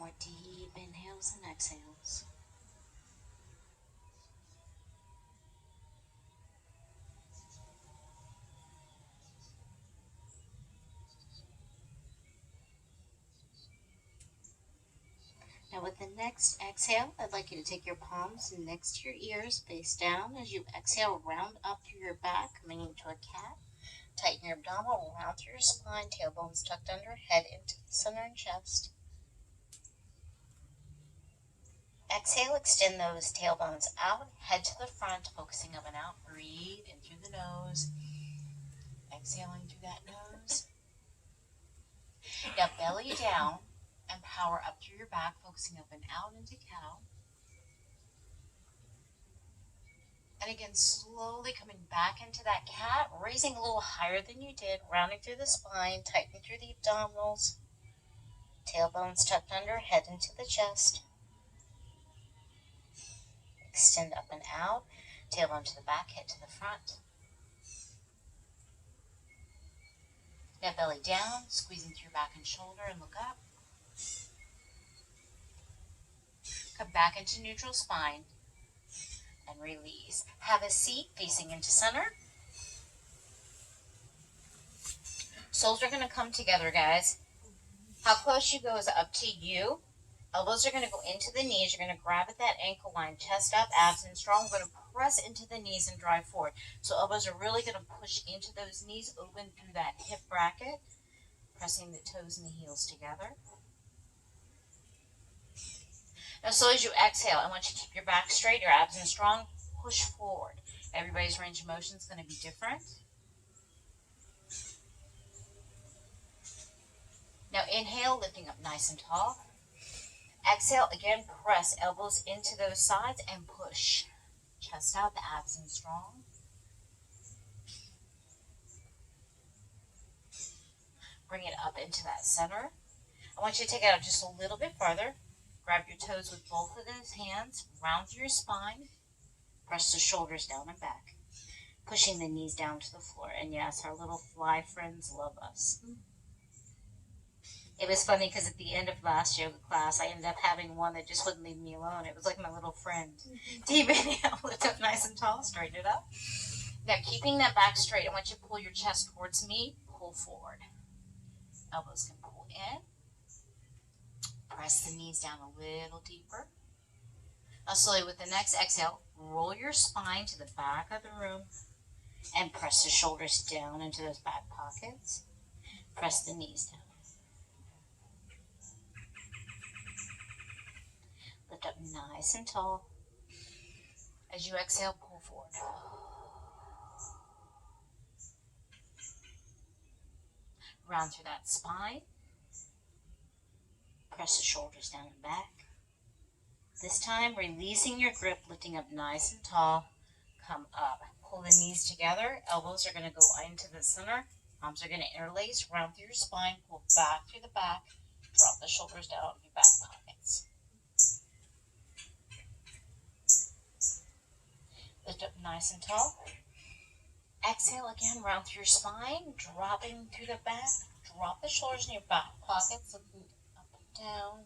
more deep inhales and exhales. Now with the next exhale, I'd like you to take your palms next to your ears, face down. As you exhale, round up through your back, coming into a cat. Tighten your abdominal, round through your spine, tailbones tucked under, head into the center and chest. Exhale, extend those tailbones out, head to the front, focusing up and out. Breathe in through the nose. Exhaling through that nose. Now belly down and power up through your back, focusing up and out into cow. And again, slowly coming back into that cat, raising a little higher than you did, rounding through the spine, tighten through the abdominals. Tailbones tucked under, head into the chest. Extend up and out, tailbone to the back, head to the front. Now belly down, squeezing through your back and shoulder and look up. Come back into neutral spine and release. Have a seat facing into center. Soles are going to come together, guys. How close you go is up to you. Elbows are going to go into the knees. You're going to grab at that ankle line, chest up, abs in strong. We're going to press into the knees and drive forward. So elbows are really going to push into those knees, open through that hip bracket, pressing the toes and the heels together. Now, so as you exhale, I want you to keep your back straight, your abs in strong, push forward. Everybody's range of motion is going to be different. Now, inhale, lifting up nice and tall. Exhale, again, press elbows into those sides and push. Chest out, the abs in strong. Bring it up into that center. I want you to take it out just a little bit farther. Grab your toes with both of those hands, round through your spine. Press the shoulders down and back. Pushing the knees down to the floor. And yes, our little fly friends love us. It was funny because at the end of last yoga class, I ended up having one that just wouldn't leave me alone. It was like my little friend. Deep inhale, lift up nice and tall, straighten it up. Now, keeping that back straight, I want you to pull your chest towards me, pull forward. Elbows can pull in. Press the knees down a little deeper. Now, slowly with the next exhale, roll your spine to the back of the room and press the shoulders down into those back pockets. Press the knees down. Lift up nice and tall. As you exhale, pull forward. Round through that spine. Press the shoulders down and back. This time, releasing your grip, lifting up nice and tall. Come up. Pull the knees together. Elbows are going to go into the center. Arms are going to interlace. Round through your spine. Pull back through the back. Drop the shoulders down in your back pockets. Lift up nice and tall. Exhale again, round through your spine, dropping through the back. Drop the shoulders in your back pockets, looking up and down.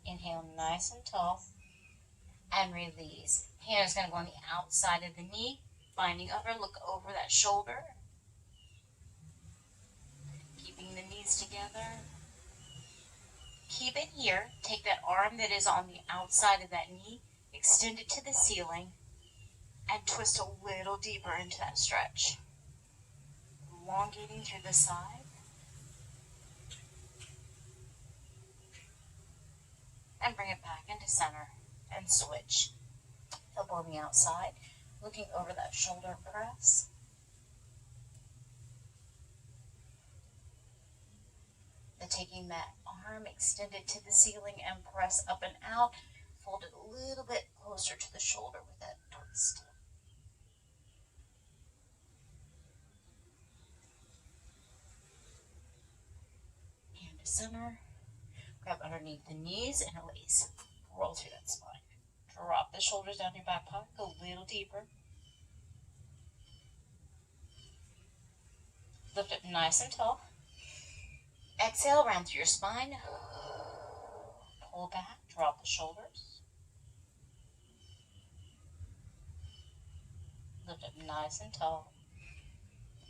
Inhale nice and tall. And release. Hand is going to go on the outside of the knee. Binding over, look over that shoulder. Keeping the knees together. Keep it here. Take that arm that is on the outside of that knee, extend it to the ceiling, and twist a little deeper into that stretch. Elongating through the side. And bring it back into center and switch. Elbow on the outside, looking over that shoulder press. Taking that arm, extend it to the ceiling and press up and out. Fold it a little bit closer to the shoulder with that twist. Hand to center. Grab underneath the knees, interlace. Roll through that spine. Drop the shoulders down your back pocket. Go a little deeper. Lift up nice and tall. Exhale, round through your spine. Pull back, drop the shoulders. Lift up nice and tall.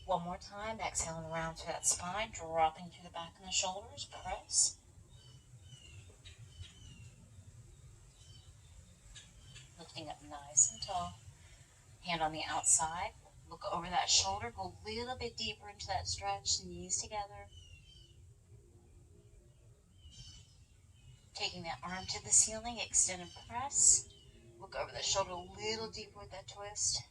One more time, exhaling around through that spine, dropping through the back and the shoulders. Press. Lifting up nice and tall. Hand on the outside. Look over that shoulder. Go a little bit deeper into that stretch. Knees together. Taking that arm to the ceiling. Extend and press. Look over that shoulder a little deeper with that twist.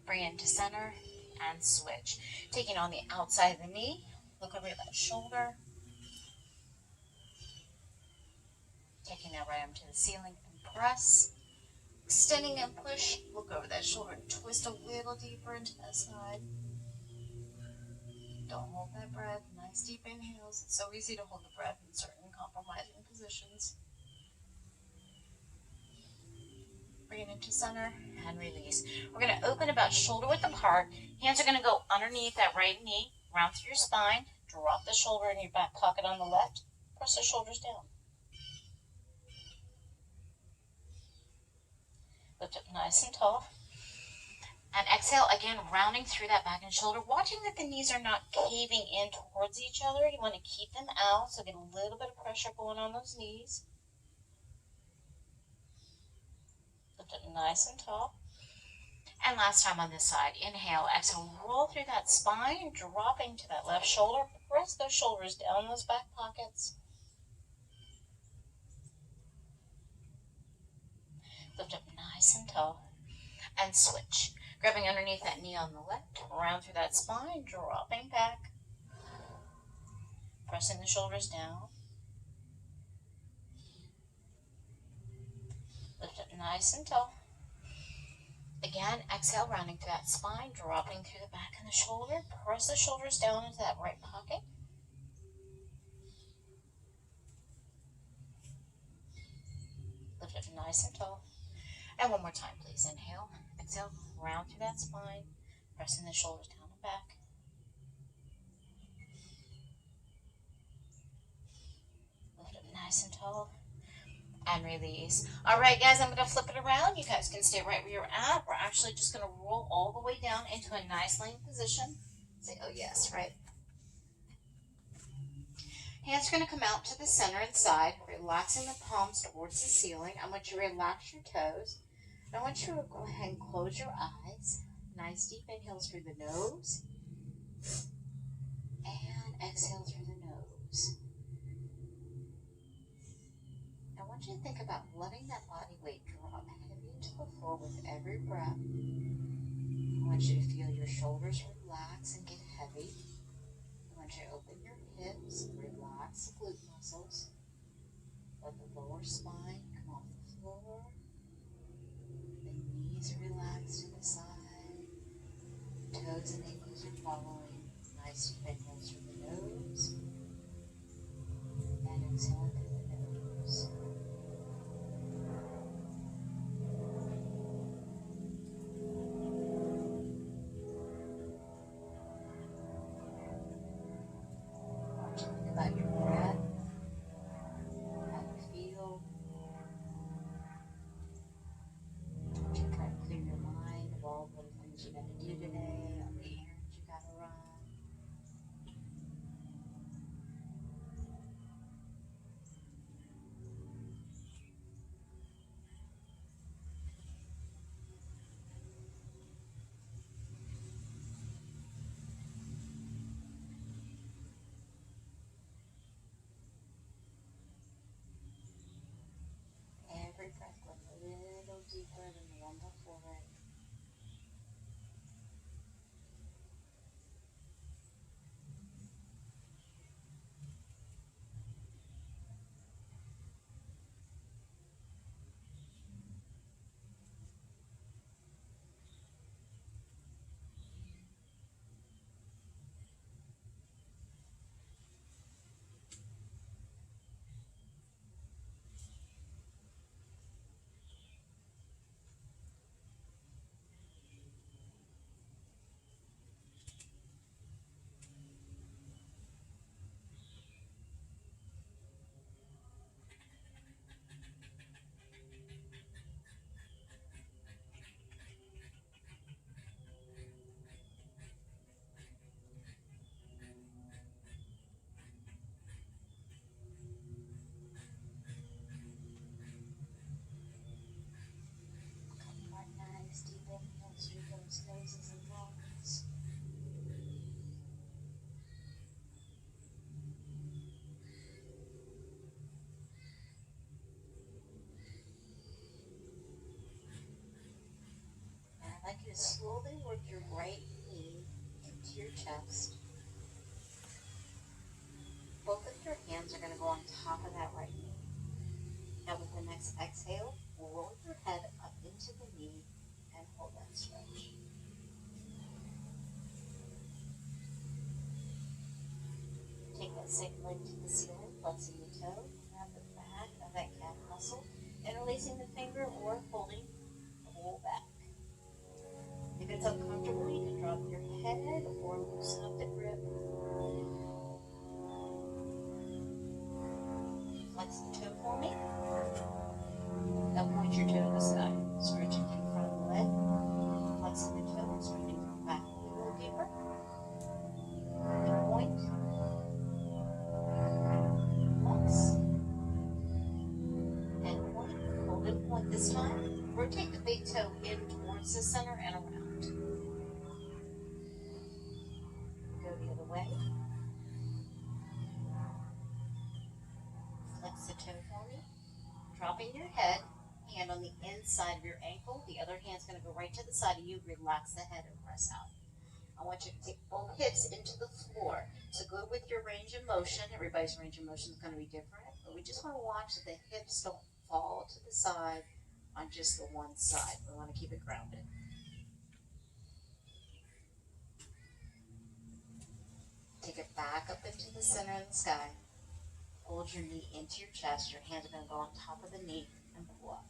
Bring it into center and switch. Taking on the outside of the knee. Look over that shoulder. Taking that right arm to the ceiling and press. Extending and push. Look over that shoulder and twist a little deeper into that side. Don't hold that breath. Nice deep inhales. It's so easy to hold the breath in certain compromising positions. Bring it into center and release. We're going to open about shoulder width apart. Hands are going to go underneath that right knee. Round through your spine. Drop the shoulder in your back pocket on the left. Press the shoulders down. Lift up nice and tall. And exhale, again, rounding through that back and shoulder, watching that the knees are not caving in towards each other. You want to keep them out, so get a little bit of pressure going on those knees. Lift up nice and tall. And last time on this side, inhale, exhale, roll through that spine, dropping to that left shoulder. Press those shoulders down those back pockets. Lift up nice and tall. And switch. Grabbing underneath that knee on the left, round through that spine, dropping back. Pressing the shoulders down. Lift up nice and tall. Again, exhale, rounding through that spine, dropping through the back and the shoulder. Press the shoulders down into that right pocket. Lift up nice and tall. And one more time, please. Inhale, exhale, round through that spine, pressing the shoulders down and back. Lift up nice and tall. And release. All right, guys, I'm going to flip it around. You guys can stay right where you're at. We're actually just going to roll all the way down into a nice laying position. Say, oh, yes, right. Hands are going to come out to the center and side, relaxing the palms towards the ceiling. I want you to relax your toes. I want you to go ahead and close your eyes. Nice deep inhales through the nose. And exhale through the nose. I want you to think about letting that body weight drop heavy into the floor with every breath. I want you to feel your shoulders relax and get heavy. I want you to open your hips, relax the glute muscles. Let the lower spine come off the floor. The knees relax to the side. Toes and ankles are following. Nice deep inhales through the nose. And exhale through the nose. Think about your breath, how you feel. You try to clear your mind of all the things you got to do today, all the errands you got to run. I'd like you to slowly work your right knee into your chest. Both of your hands are going to go on top of that right knee. Now with the next exhale, roll your head up into the knee and hold that stretch. Take that second leg to the ceiling, flexing the toe, grab the back of that calf muscle, interlacing the finger or holding, pull back. If it's uncomfortable, you can drop your head or loosen up the grip. Flex the toe for me. Now point your toe to the sky. Stretching through front of the leg. Flexing the toe and stretching from back a little deeper. And point. Flex. And point. Hold and point this time. Rotate the big toe in towards the center and around. Go the other way. Flex the toe for me. Dropping your head, hand on the inside of your ankle. The other hand's going to go right to the side of you. Relax the head and press out. I want you to take both hips into the floor. So go with your range of motion. Everybody's range of motion is going to be different, but we just want to watch that the hips don't fall to the side on just the one side. We want to keep it grounded. Take it back up into the center of the sky. Hold your knee into your chest. Your hands are going to go on top of the knee and pull up.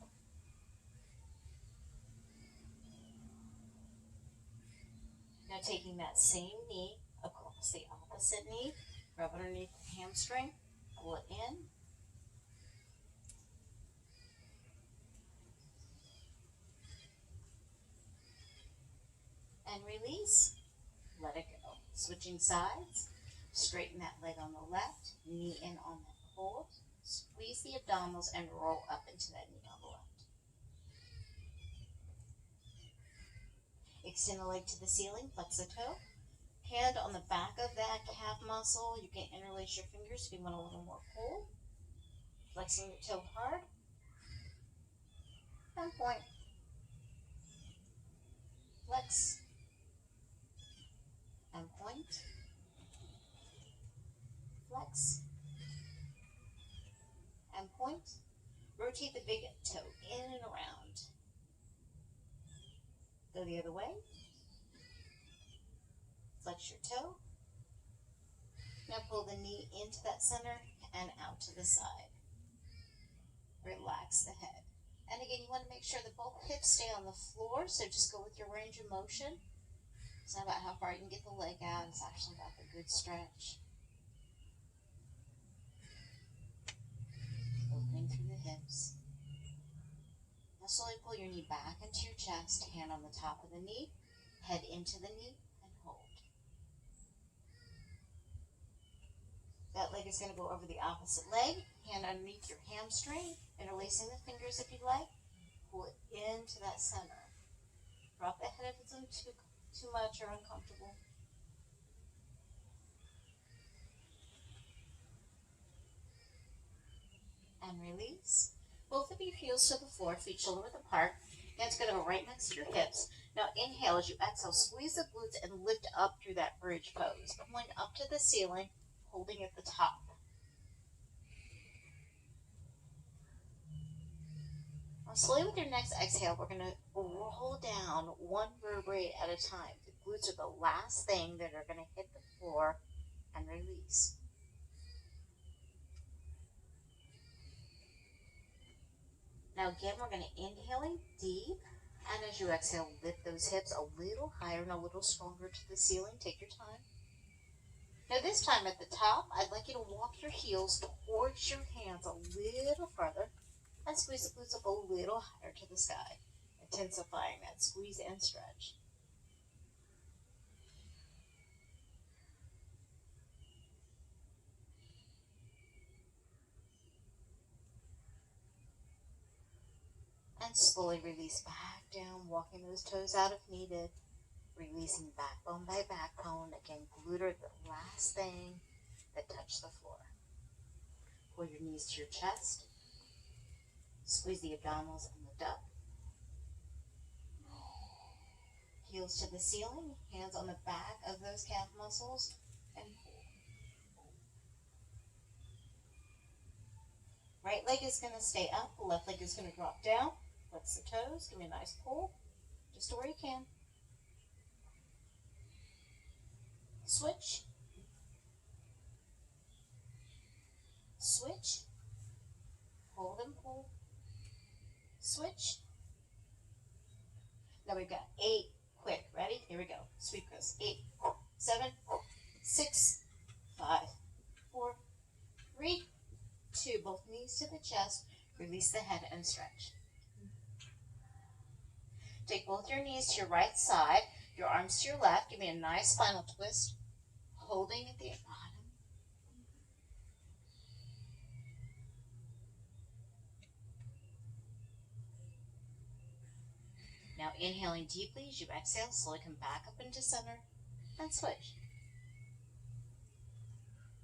Now taking that same knee across the opposite knee, grab underneath the hamstring, pull it in. And release. Let it go. Switching sides. Straighten that leg on the left, knee in on that hold. Squeeze the abdominals and roll up into that knee on the left. Extend the leg to the ceiling, flex the toe. Hand on the back of that calf muscle. You can interlace your fingers if you want a little more pull. Flexing the toe hard. And point. Flex. And point. Flex. And point. Rotate the big toe in and around. Go the other way. Flex your toe. Now pull the knee into that center and out to the side. Relax the head. And again, you want to make sure that both hips stay on the floor, so just go with your range of motion. It's not about how far you can get the leg out, it's actually about the good stretch. Opening through the hips. Now slowly pull your knee back into your chest, hand on the top of the knee, head into the knee, and hold. That leg is going to go over the opposite leg, hand underneath your hamstring, interlacing the fingers if you like. Pull it into that center. Drop the head if it's too much or uncomfortable. And release. Both of your heels to the floor, feet shoulder width apart. Hands going to go right next to your hips. Now inhale as you exhale, squeeze the glutes and lift up through that bridge pose. Pulling up to the ceiling, holding at the top. Now slowly with your next exhale, we're going to roll down one vertebrae at a time. The glutes are the last thing that are going to hit the floor, and release. Now again, we're going to inhaling deep, and as you exhale, lift those hips a little higher and a little stronger to the ceiling. Take your time. Now this time at the top, I'd like you to walk your heels towards your hands a little further and squeeze the glutes up a little higher to the sky, intensifying that squeeze and stretch. And slowly release back down, walking those toes out if needed. Releasing backbone by backbone. Again, glute are the last thing that touch the floor. Pull your knees to your chest. Squeeze the abdominals and lift up. Heels to the ceiling, hands on the back of those calf muscles, and pull. Right leg is going to stay up, left leg is going to drop down. Flex the toes, give me a nice pull, just to where you can. Switch. Switch. Hold and pull. Switch. Now we've got 8 quick. Ready? Here we go. Sweep goes. 8, 7, 6, 5, 4, 3, 2. Both knees to the chest. Release the head and stretch. Take both your knees to your right side, your arms to your left. Give me a nice spinal twist. Holding at the bottom. Now inhaling deeply as you exhale, slowly come back up into center and switch.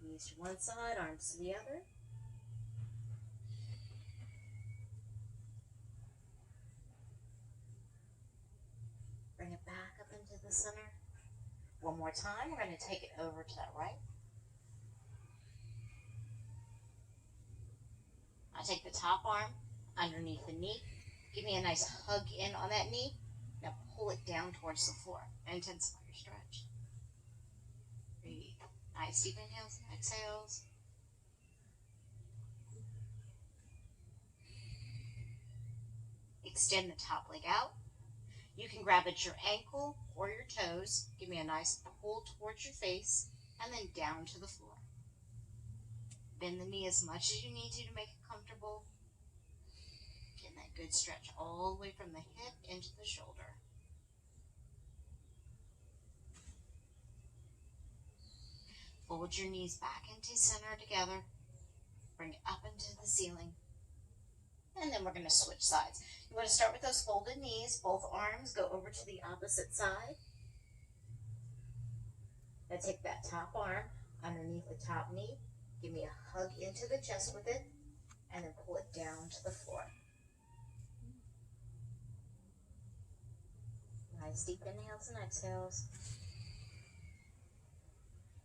Knees to one side, arms to the other. Bring it back up into the center. One more time, we're going to take it over to that right. I take the top arm underneath the knee. Give me a nice hug in on that knee. Now pull it down towards the floor. Intensify your stretch. Breathe. Nice deep inhales and exhales. Extend the top leg out. You can grab at your ankle or your toes. Give me a nice pull towards your face and then down to the floor. Bend the knee as much as you need to make it comfortable. Getting that good stretch all the way from the hip into the shoulder. Fold your knees back into center together. Bring it up into the ceiling. And then we're going to switch sides. You want to start with those folded knees. Both arms go over to the opposite side. Now take that top arm underneath the top knee. Give me a hug into the chest with it. And then pull it down to the floor. Nice deep inhales and exhales.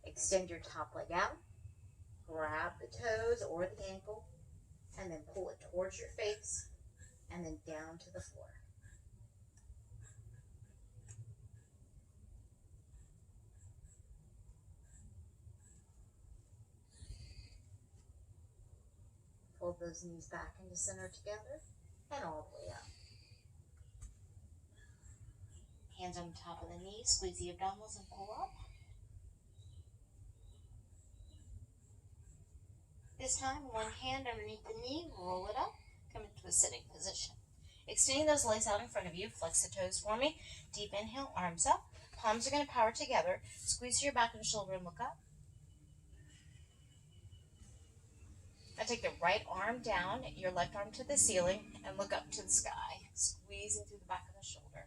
Extend your top leg out. Grab the toes or the ankle. And then pull it towards your face. And then down to the floor. Fold those knees back into center together and all the way up. Hands on top of the knees, squeeze the abdominals and pull up. This time, one hand underneath the knee, roll it up, come into a sitting position. Extending those legs out in front of you, flex the toes for me. Deep inhale, arms up. Palms are going to power together. Squeeze your back and shoulder and look up. Now take the right arm down, your left arm to the ceiling, and look up to the sky, squeezing through the back of the shoulder.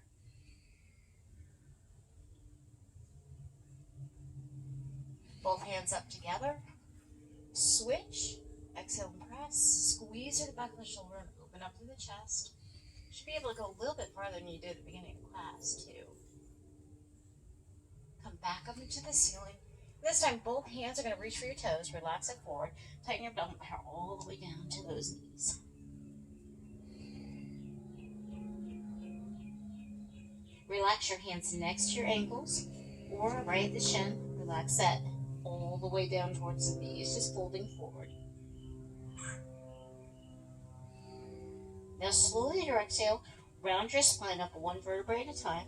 Both hands up together. Switch. Exhale and press. Squeeze through the back of the shoulder and open up through the chest. You should be able to go a little bit farther than you did at the beginning of class, too. Come back up into the ceiling. This time, both hands are going to reach for your toes. Relax it forward. Tighten your belt power all the way down to those knees. Relax your hands next to your ankles or right at the shin. Relax that all the way down towards the knees, just folding forward. Now slowly at your exhale, round your spine up one vertebrae at a time.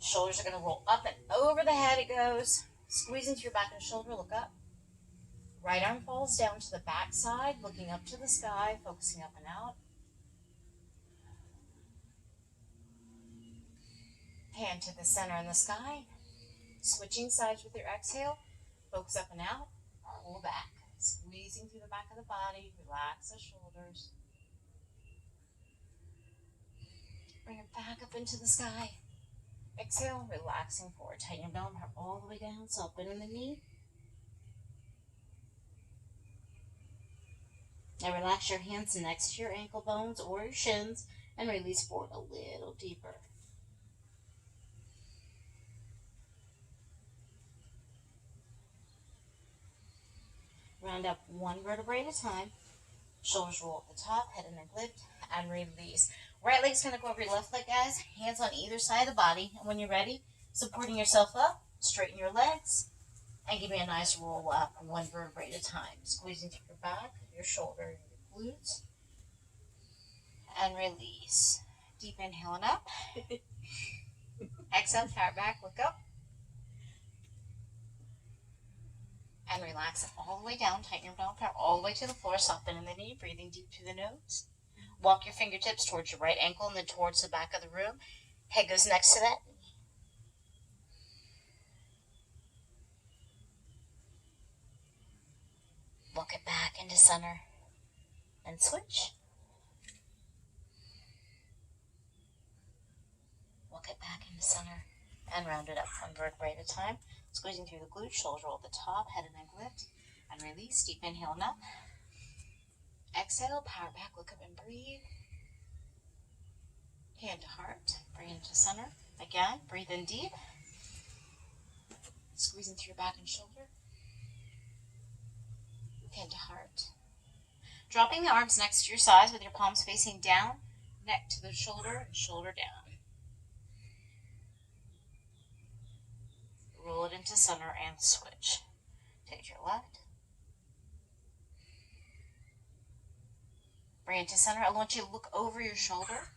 Shoulders are going to roll up and over the head it goes. Squeeze into your back and shoulder, look up. Right arm falls down to the back side, looking up to the sky, focusing up and out. Hand to the center in the sky. Switching sides with your exhale. Focus up and out. Pull back. Squeezing through the back of the body. Relax the shoulders. Bring it back up into the sky. Exhale, relaxing forward. Tighten your belt all the way down. So up in the knee. Now relax your hands next to your ankle bones or your shins and release forward a little deeper. round up one vertebrae at a time. Shoulders roll at the top, head and neck lift, and release. Right leg's going to go over your left leg, guys. Hands on either side of the body. And when you're ready, supporting yourself up, straighten your legs, and give me a nice roll up, one vertebrae at a time. Squeezing through your back, your shoulder, your glutes, and release. Deep inhale and up. Exhale, power back, look up. And relax it all the way down. Tighten your abdominal power all the way to the floor. Soften in the knee. Breathing deep through the nose. Walk your fingertips towards your right ankle and then towards the back of the room. Head goes next to that knee. Walk it back into center. And switch. Walk it back into center. And round it up one vertebrae at a time. Squeezing through the glutes, shoulders roll at the top, head and neck lift, and release. Deep inhale and up. Exhale, power back, look up and breathe. Hand to heart, bring it to center. Again, breathe in deep. Squeezing through your back and shoulder. Hand to heart. Dropping the arms next to your sides with your palms facing down, neck to the shoulder and shoulder down. Roll it into center and switch. Take your left. Bring it to center. I want you to look over your shoulder.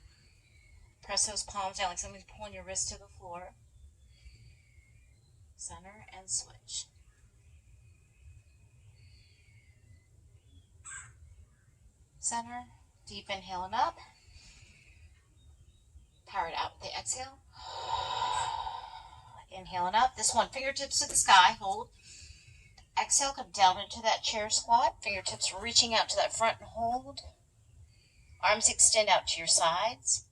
Press those palms down like somebody's pulling your wrist to the floor. Center and switch. Center. Deep inhale and up. Power it out with the exhale. Inhale and up. This one, fingertips to the sky. Hold. Exhale, come down into that chair squat. Fingertips reaching out to that front and hold. Arms extend out to your sides.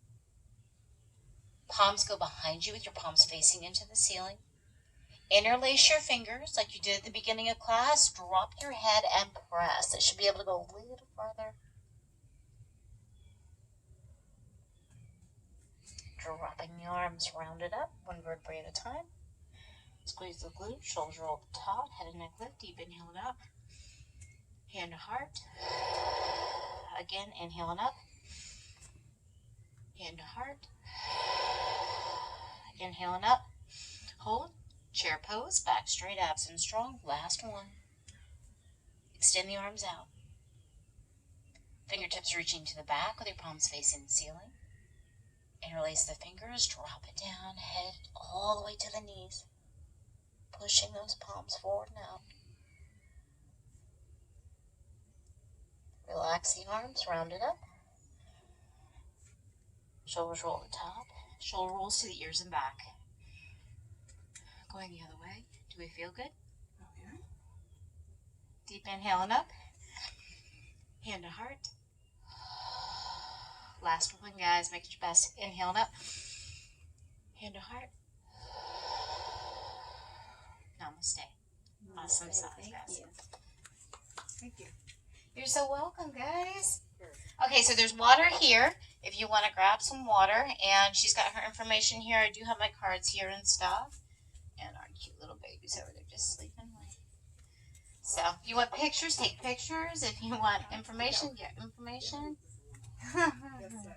Palms go behind you with your palms facing into the ceiling. Interlace your fingers like you did at the beginning of class. Drop your head and press. It should be able to go a little farther. Dropping the arms, round it up, one vertebrae at a time. Squeeze the glutes, shoulders roll at the top, head and neck lift, deep inhale and up. Hand to heart. Again, inhale and up. Hand to heart. Inhale and up. Hold. Chair pose, back straight, abs in strong. Last one. Extend the arms out. Fingertips reaching to the back with your palms facing the ceiling. Interlace the fingers, drop it down, head all the way to the knees. Pushing those palms forward and out. Relax the arms, round it up. Shoulders roll at the top. Shoulder rolls to the ears and back. Going the other way. Do we feel good? Oh, yeah. Deep inhale and up. Hand to heart. Last one, guys. Make it your best. Inhale and up. Hand to heart. Namaste. Awesome sauce, guys. Thank you. You're so welcome, guys. Okay, so there's water here if you want to grab some water. And she's got her information here. I do have my cards here and stuff. And our cute little babies over there just sleeping away. So if you want pictures, take pictures. If you want information, get information. Yes, sir.